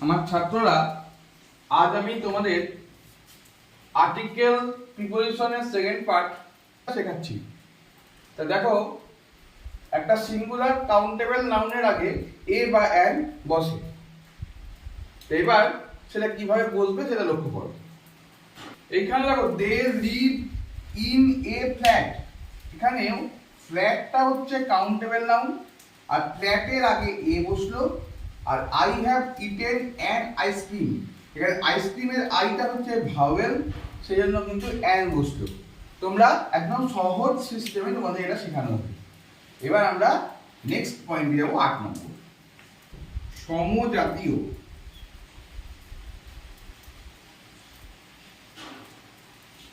আমার ছাত্ররা, আজ আমি তোমাদের আর্টিকেল প্রিপোজিশনের সেকেন্ড পার্ট শেখাচ্ছি। তা দেখো, একটা সিঙ্গুলার কাউন্টেবল নাউনের আগে এ বা অ্যান বসে। এবার সেটা কিভাবে বসবে সেটা লক্ষ্য করো। এইখানে দেখো, they live in a flat. এখানেও ফ্ল্যাটটা হচ্ছে কাউন্টেবল নাউন, আর ফ্ল্যাটের আগে এ বসলো। আর I have eaten an ice cream, এখানে আইসক্রিমের আইটা হচ্ছে ভাওয়েল, সেই জন্য কিন্তু অ্যান বসলো। তোমরা একদম সহজ সিস্টেমে তোমাদের এটা শেখানো হবে। এবার আমরা নেক্সট পয়েন্টে যাবো, 8 নম্বর, সমজাতীয়।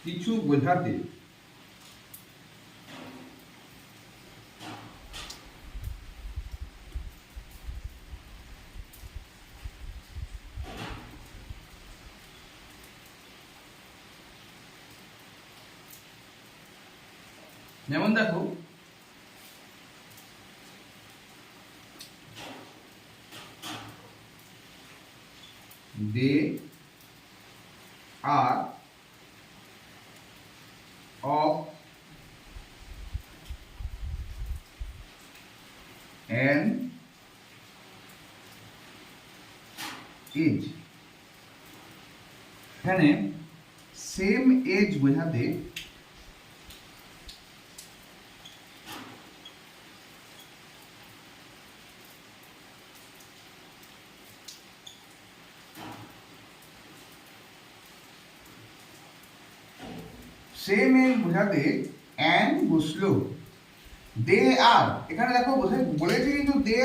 কিছু বোঝাতে যেমন দেখো, they are of an age। এখানে সেম এজ বোঝাতে সেম এজ বোঝাতে অ্যান বসলো। দে আর, এখানে দেখো বলেছে কিন্তু দে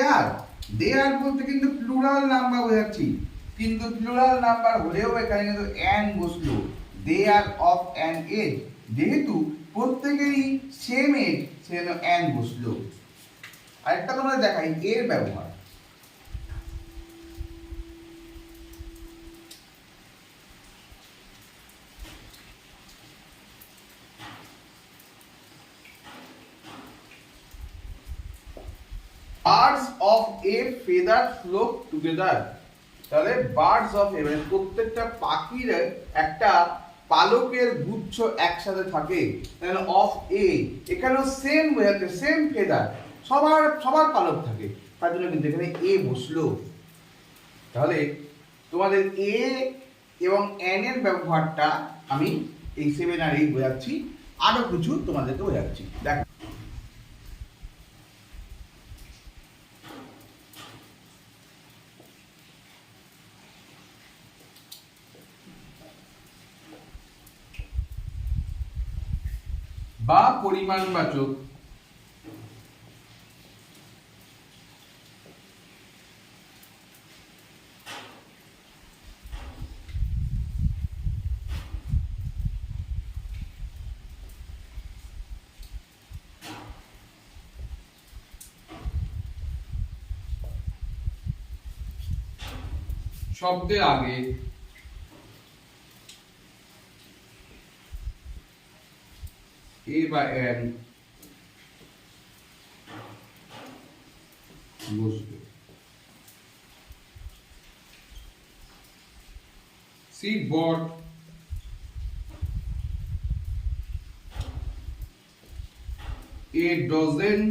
আর বলতে কিন্তু প্লুরাল নাম্বার বোঝাচ্ছি, কিন্তু প্লুরাল নাম্বার হলেও এখানে কিন্তু অ্যান বসলো। দে আর অফ অ্যান এজ, যেহেতু প্রত্যেকেরই সেম এজ সেজন্য অ্যান বসলো। আরেকটা তোমরা দেখাই এর ব্যবহার। Birds of A feather flock together. তাহলে বার্ডস অফ এ মানে প্রত্যেকটা পাখির একটা পালকের গুচ্ছ একসাথে থাকে। তাহলে অফ এ, এখানেও সেম বোঝাচ্ছে, সেম ফেদার, সবার পালক থাকে, তার জন্য কিন্তু এখানে এ বসলো। তাহলে তোমাদের এ এবং এন এর ব্যবহারটা আমি এই 7 আর 8 বোঝাচ্ছি, আরো কিছু তোমাদেরকে বোঝাচ্ছি। দেখো, বা পরিমাণবাচক শব্দের আগে এ বা এন বসবে। She bought a dozen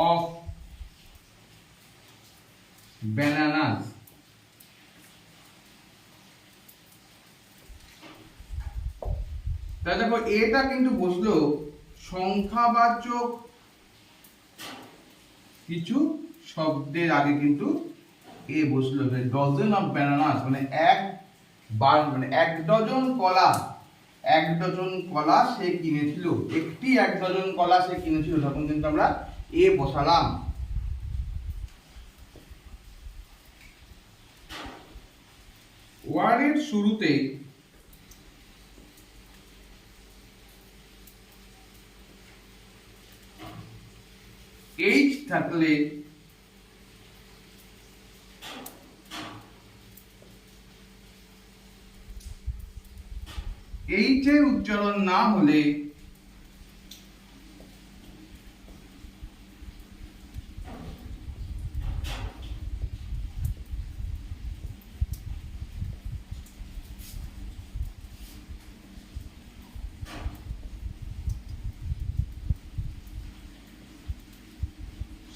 of bananas। তাহলে দেখো, এটা কিন্তু বসলো সংখ্যাবাচক কিছু শব্দের আগে, কিন্তু এ বসলো। ডজন অফ ব্যানানাস মানে এক ডজন কলা, এক ডজন কলা সে কিনেছিল, একটি এক ডজন কলা সে কিনেছিল, তখন কিন্তু আমরা এ বসালাম। ওয়ার্ডের শুরুতে এইচ থাকলে এইচের উচ্চারণ না হলে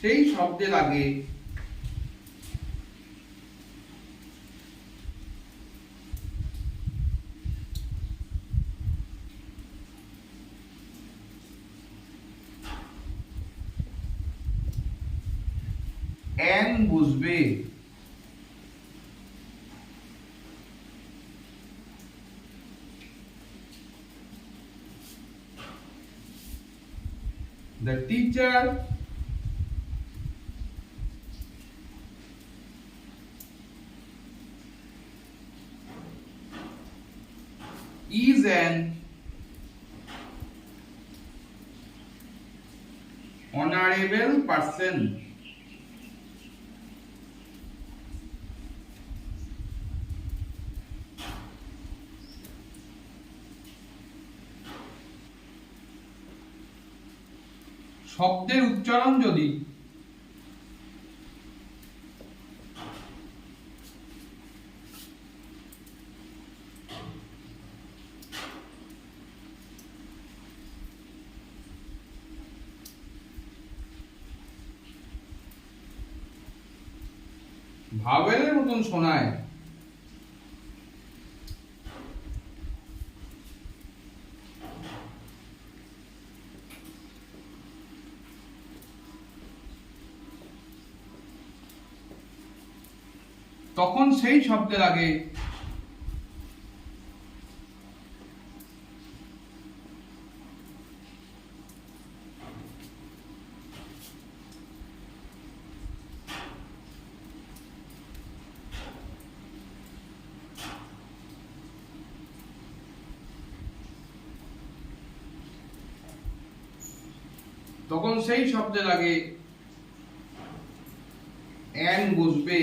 সেই শব্দে লাগে এন বুঝবে। The teacher is an honorable person. শব্দের উচ্চারণ যদি ভাওয়েলের মতন শোনায় তখন সেই শব্দে লাগে এন বসবে।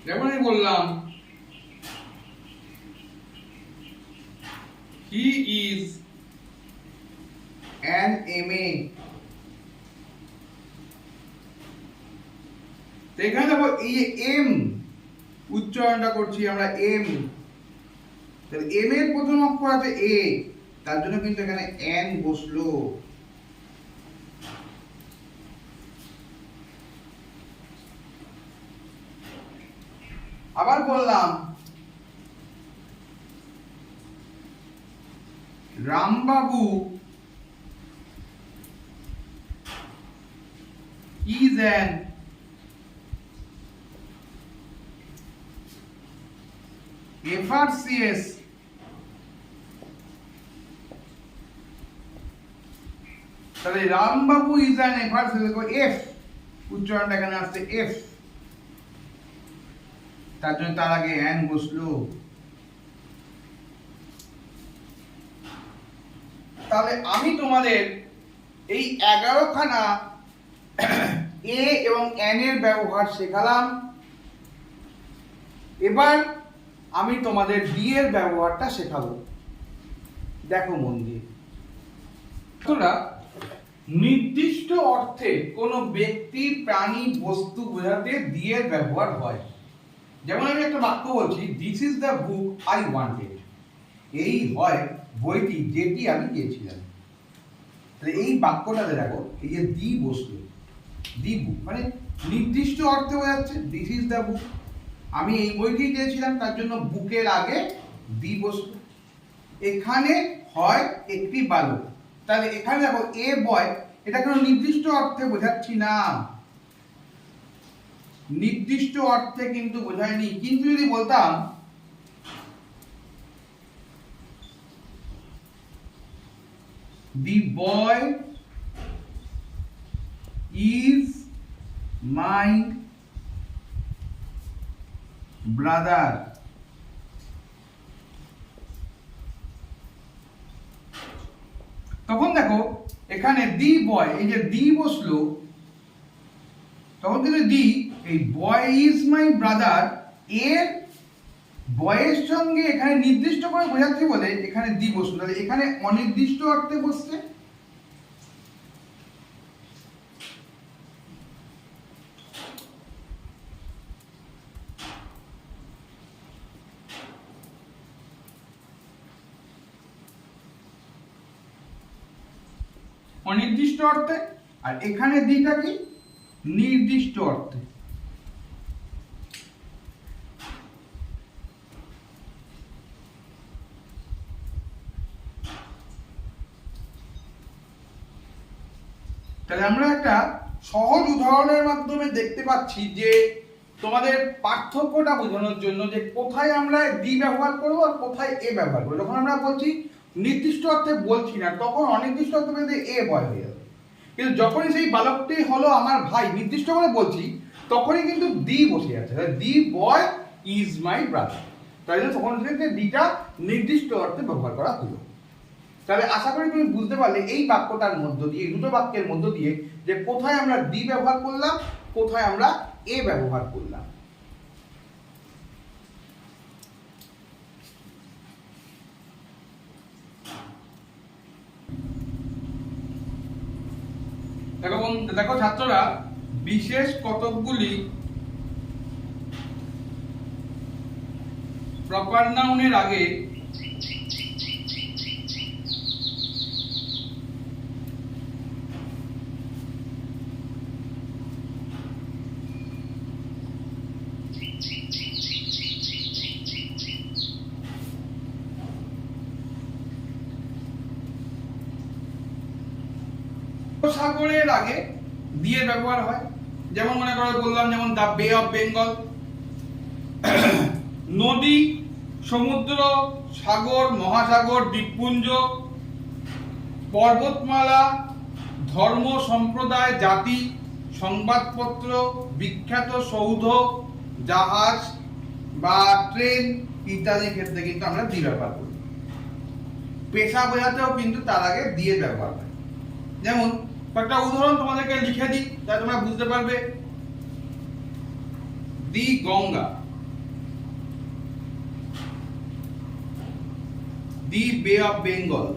যেমন আমি বললাম he is an MA, এখানে দেখো এই যে এম উচ্চারণটা করছি আমরা এম, তাহলে এম এর প্রথম অক্ষর আছে এ, তার জন্য কিন্তু এখানে এন বসলো। আবার বললাম রামবাবু is an FRCS, তাহলে রামবাবু is an FRCS, দেখো এফ উচ্চারণটা এখানে আসছে এফ, তার জন্য তার আগে এন বসলো। তাহলে আমি তোমাদের এই 11খানা এ এবং এন এর ব্যবহার শেখালাম। এবার আমি তোমাদের ডি এর ব্যবহারটা শেখাবো, দেখো মন দিয়ে। তোমরা নির্দিষ্ট অর্থে কোনো ব্যক্তি, প্রাণী, বস্তু বোঝাতে ডি এর ব্যবহার হয়। যেমন আমি একটা বাক্য বলছি, this is the book I wanted, এই হয় বইটি যেটি আমি চেয়েছিলাম। তাহলে এই বাক্যটাতে দেখো এই যে দি বসলো, দি বুক মানে নির্দিষ্ট অর্থে বোঝাচ্ছে দিস ইজ দ্য বুক, আমি এই বইটি চেয়েছিলাম, তার জন্য বুকের আগে দি বসলো। এখানে হয় একটি বালক, তাহলে এখানে দেখো এ বয়, এটা কোনো নির্দিষ্ট অর্থে বোঝাচ্ছি না, নির্দিষ্ট অর্থে কিন্তু বোঝায়নি। কিন্তু যদি বলতাম the boy is my brother, তখন দেখো এখানে দি বয়, এই যে দি বসলো, তখন কিন্তু দি এই বয় ইজ মাই ব্রাদার এর বয়ের সঙ্গে এখানে নির্দিষ্ট করে বোঝাচ্ছি বলে এখানে দি বসলো, তাহলে এখানে অনির্দিষ্ট অর্থে বসছে। অনির্দিষ্ট অর্থে, আর এখানে দিটা কি নির্দিষ্ট অর্থে। তাহলে আমরা একটা সহজ উদাহরণের মাধ্যমে দেখতে পাচ্ছি যে তোমাদের পার্থক্যটা বোঝানোর জন্য যে কোথায় আমরা দি ব্যবহার করব আর কোথায় এ ব্যবহার করব। যখন আমরা বলছি নির্দিষ্ট অর্থে বলছি না, তখন অনির্দিষ্ট অর্থে বলতে এ বয় হয়ে যাবে, কিন্তু যখনই সেই বালকটি হলো আমার ভাই নির্দিষ্ট করে বলছি, তখনই কিন্তু দি বসে যাচ্ছে। দি বয় ইজ মাই ব্রাদার, তাই জন্য তখন দিটা নির্দিষ্ট অর্থে ব্যবহার করা হলো। তাহলে আশা করি তুমি বুঝতে পারলে এই বাক্যটার মধ্য দিয়ে, এই দুটো বাক্যের মধ্য দিয়ে, যে কোথায় আমরা দি ব্যবহার করলাম, কোথায় আমরা এ ব্যবহার করলাম। দেখো ছাত্ররা, বিশেষ কতকগুলি প্রপার নাউনের আগে সাগরের আগে দিয়ে ব্যবহার হয়। যেমন মনে করে বললাম, যেমন দ্য বে অফ বেঙ্গল, নদী, সমুদ্র, সাগর, মহাসাগর, দ্বীপপুঞ্জ, পর্বতমালা, ধর্ম, সম্প্রদায়, জাতি, সংবাদপত্র, বিখ্যাত সৌধ, জাহাজ বা ট্রেন ইত্যাদির ক্ষেত্রে কিন্তু আমরা দি ব্যবহার করি। পেশা বোঝাতেও কিন্তু তার আগে দিয়ে ব্যবহার হয়। যেমন কয়েকটা উদাহরণ তোমাদেরকে লিখে দিই, তাই তোমরা বুঝতে পারবে। দি Ganga, the bay of Bengal,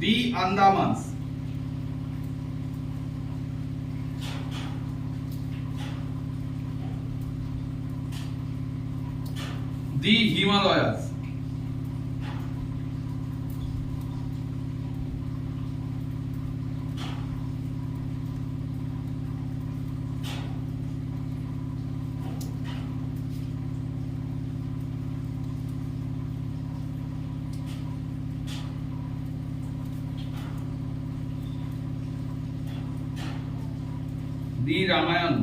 the Andamans, the Himalayas, the Ramayana.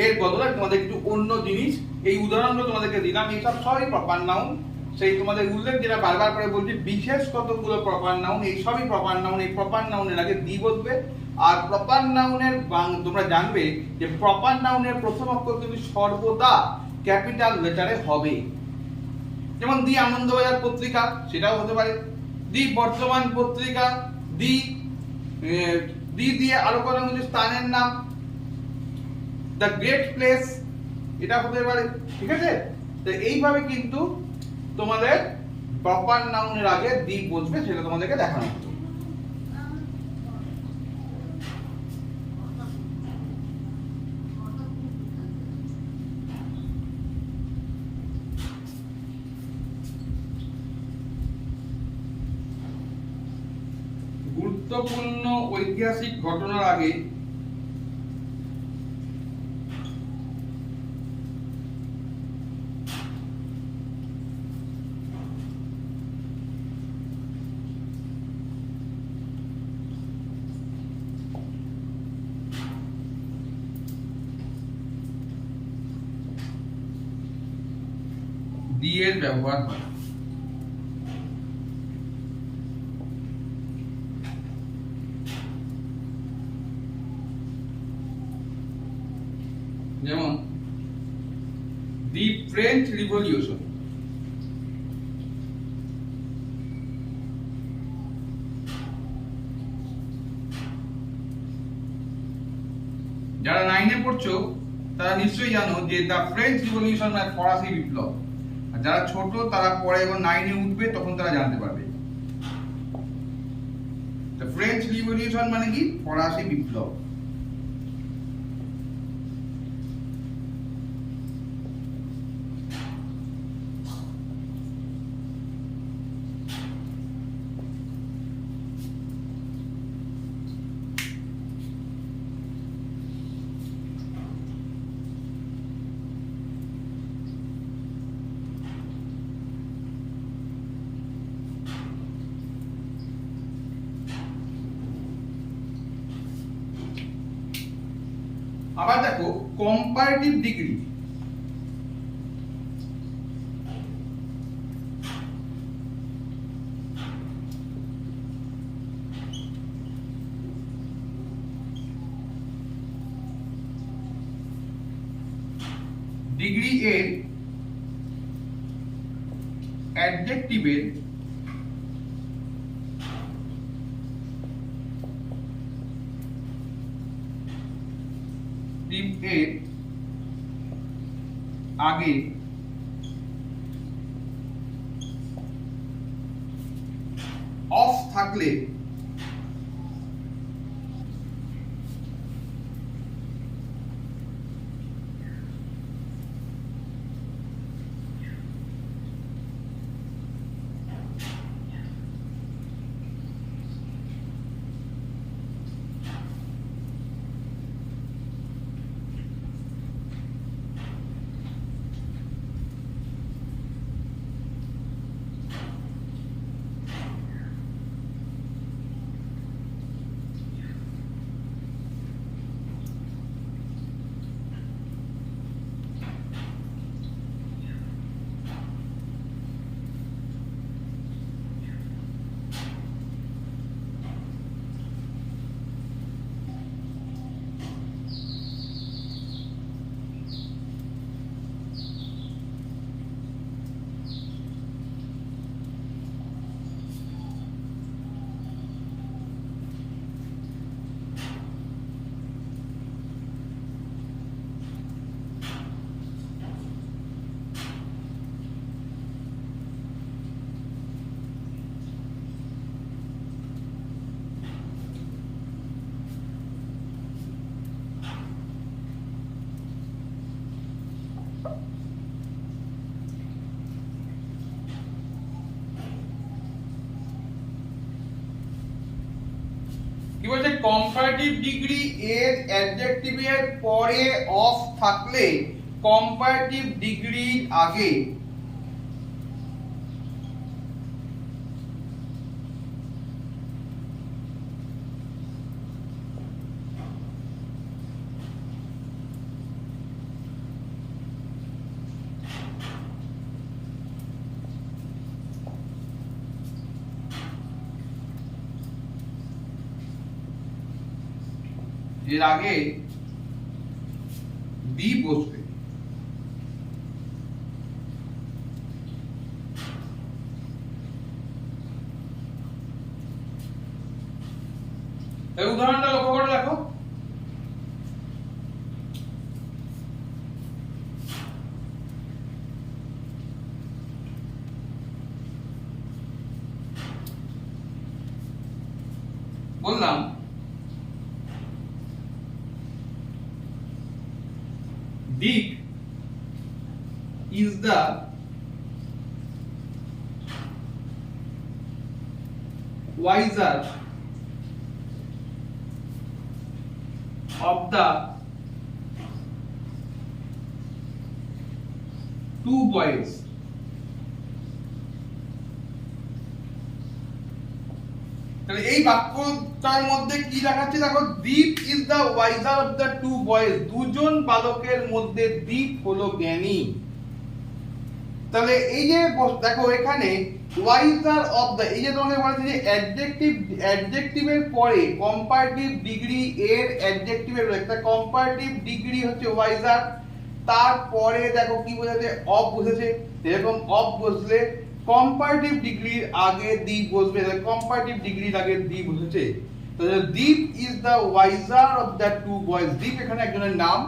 এর বদলে তোমাদের একটু অন্য জিনিস, এই উদাহরণগুলো তোমাদেরকে দিলাম, এইসব সবই প্রপার নাউন। সেই তোমাদের উল্লেখ যেটা বারবার করে বলছি, বিশেষ কতগুলো প্রপার নাউন, এই সবই প্রপার নাউন। এই প্রপার নাউনের আগে দি বসবে। আর প্রপার নাউনের তোমরা জানবে যে প্রপার নাউনের প্রথম অক্ষর কিন্তু সর্বদা ক্যাপিটাল লেটারে হবে। যেমন দি আনন্দবাজার পত্রিকা, সেটাও হতে পারে। দি বর্তমান পত্রিকা, দি দিয়ে আরো কোনো কিছু স্থানের নাম, দ্য গ্রেট প্লেস, এটা হতে পারে। ঠিক আছে, তো এইভাবে কিন্তু তোমাদের প্রপার নাউনের আগে দি বসবে, সেটা তোমাদেরকে দেখানো হতো। গুরুত্বপূর্ণ ঐতিহাসিক ঘটনার আগে দিয়ে ব্যবহার হয়। যেমন দি ফ্রেঞ্চ রিভলিউশন, করছো তারা নিশ্চয়ই জানো যে দ্য ফ্রেঞ্চ রিভলিউশন মানে ফরাসি বিপ্লব। আর যারা ছোট তারা পরে যখন 9-এ উঠবে তখন তারা জানতে পারবে। দ্য ফ্রেঞ্চ রিভলিউশন মানে কি? ফরাসি বিপ্লব। আবার দেখো কম্পারেটিভ ডিগ্রি। ডিগ্রি এর অ্যাডজেক্টিভের এর আগে অফ থাকলে কি বলছে? কম্পারেটিভ ডিগ্রি এর অ্যাডজেক্টিভের পরে অফ থাকলে কম্পারেটিভ ডিগ্রির আগে এর আগে বি বসবে। এই উদাহরণটা লক্ষ্য করে দেখো। বললাম Dick is the wiser of the two boys. তাহলে এই বাক্যটার মধ্যে কি দেখাচ্ছে দেখো, Deep is the wiser of the two boys, দুজন বালকের মধ্যে দীপ হলো জ্ঞানী। তাহলে এই যে দেখো এখানে ওয়াইজার অফ দ্য, এই যে তোমাকে বলেছে যে অ্যাডজেক্টিভের পরে কম্পারেটিভ ডিগ্রি এর অ্যাডজেক্টিভের একটা কম্পারেটিভ ডিগ্রি হচ্ছে ওয়াইজার, তারপরে দেখো কি বোঝাচ্ছে, অফ বসেছে। এরকম অফ বসলে কম্পারেটিভ ডিগ্রির আগে দি বসবে, কম্পারেটিভ ডিগ্রির আগে দি বসেছে। তো Deep is the wiser of the two boys, Deep এখানে একজনের নাম,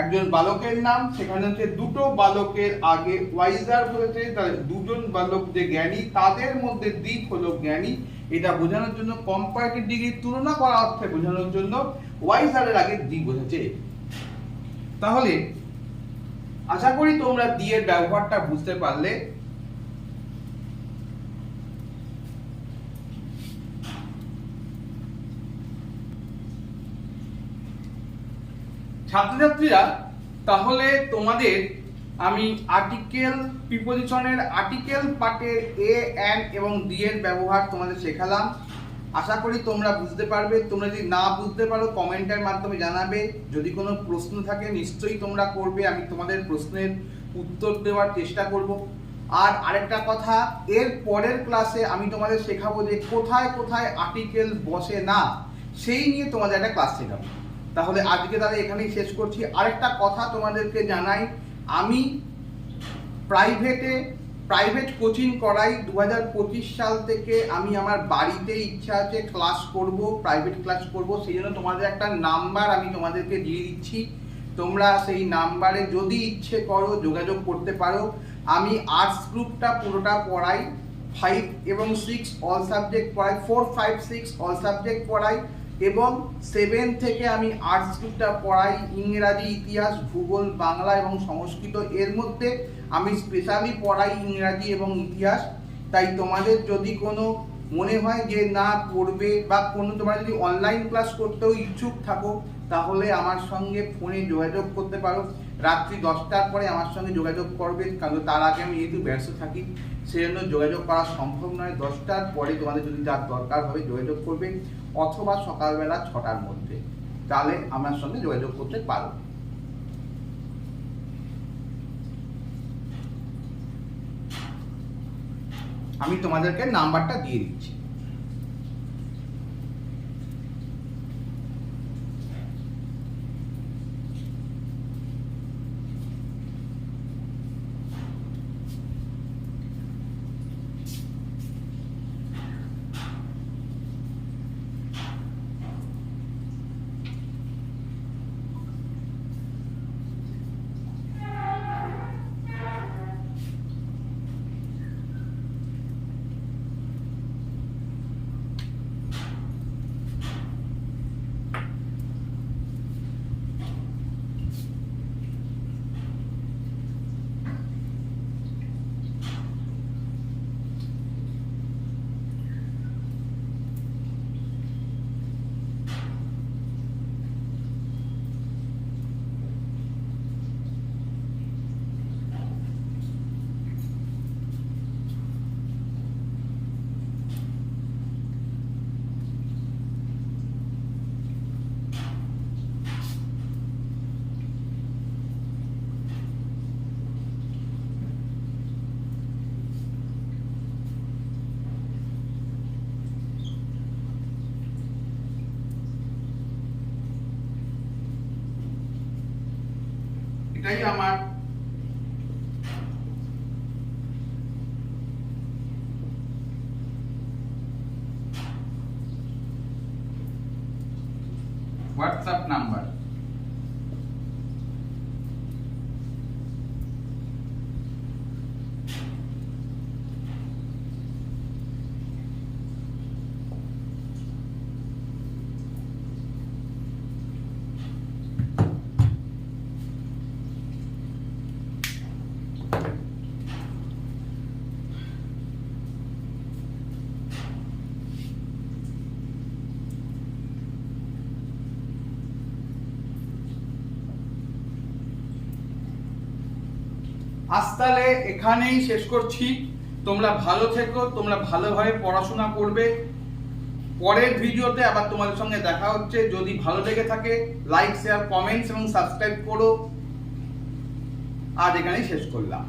একজন বালকের নাম, সেখানে হচ্ছে দুটো বালকের আগে ওয়াইজার বলেছে, তাহলে দুজন বালক যে জ্ঞানী তাদের মধ্যে দ্বীপ হলো জ্ঞানী, এটা বোঝানোর জন্য কম্পারেটিভ ডিগ্রি তুলনা করা অর্থে বোঝানোর জন্য ওয়াইজারের আগে দ্বীপ বোঝাচ্ছে। তাহলে আশা করি তোমরা দি এর ব্যবহারটা বুঝতে পারলে। ছাত্রছাত্রীরা, তাহলে তোমাদের আমি আর্টিকেল প্রিপোজিশনের আর্টিকেল পার্টের এ এন্ড এবং দি এর ব্যবহার তোমাদের শেখালাম। আশা করি তোমরা বুঝতে পারবে। তোমরা যদি না বুঝতে পারো কমেন্টের মাধ্যমে জানাবে। যদি কোনো প্রশ্ন থাকে নিশ্চয়ই তোমরা করবে, আমি তোমাদের প্রশ্নের উত্তর দেওয়ার চেষ্টা করব। আর আরেকটা কথা, এর পরের ক্লাসে আমি তোমাদের শেখাবো যে কোথায় কোথায় আর্টিকেল বসে না, সেই নিয়ে তোমাদের একটা ক্লাস শেখাবো। তাহলে আজকে তাহলে এখানেই শেষ করছি। আরেকটা কথা তোমাদেরকে জানাই, আমি প্রাইভেট কোচিং করাই। 2025 সাল থেকে আমি আমার বাড়িতে ইচ্ছা আছে ক্লাস করব, প্রাইভেট ক্লাস করব। সেই জন্য তোমাদের একটা নাম্বার আমি তোমাদেরকে দিয়ে দিচ্ছি, তোমরা সেই নাম্বারে যদি ইচ্ছে করো যোগাযোগ করতে পারো। আমি আর্টস গ্রুপটা পুরোটা পড়াই, 5 এবং 6 অল সাবজেক্ট পড়াই, 4, 5, 6 অল সাবজেক্ট পড়াই, এবং 7 থেকে আমি আর্টস গ্রুপটা পড়াই ইংরাজি, ইতিহাস, ভূগোল, বাংলা এবং সংস্কৃত। এর মধ্যে আমি স্পেশালি পড়াই ইংরাজি এবং ইতিহাস। তাই তোমাদের যদি কোনো মনে হয় যে না পড়বে, বা কোনো তোমরা যদি অনলাইন ক্লাস করতেও ইচ্ছুক থাকো, তাহলে আমার সঙ্গে ফোনে যোগাযোগ করতে পারো। রাত্রি 10টার পরে আমার সঙ্গে যোগাযোগ করবে, কারণ তার আগে আমি যেহেতু ব্যস্ত থাকি সেজন্য যোগাযোগ করা সম্ভব নয়। 10টার পরে তোমাদের যদি যার দরকার হবে যোগাযোগ করবে, অথবা সকালবেলা 6টার মধ্যে, তাহলে আমার সঙ্গে যোগাযোগ করতে পারো। আমি তোমাদেরকে নাম্বারটা দিয়ে দিচ্ছি। এটাই আমার হোয়াটসঅ্যাপ নাম্বার। আজ তাহলে এখানেই শেষ করছি। তোমরা ভালো থেকো, তোমরা ভালোভাবে পড়াশোনা করবে। পরের ভিডিওতে আবার তোমাদের সঙ্গে দেখা হচ্ছে। যদি ভালো লেগে থাকে লাইক, শেয়ার, কমেন্টস এবং সাবস্ক্রাইব করো। আজ এখানেই শেষ করলাম।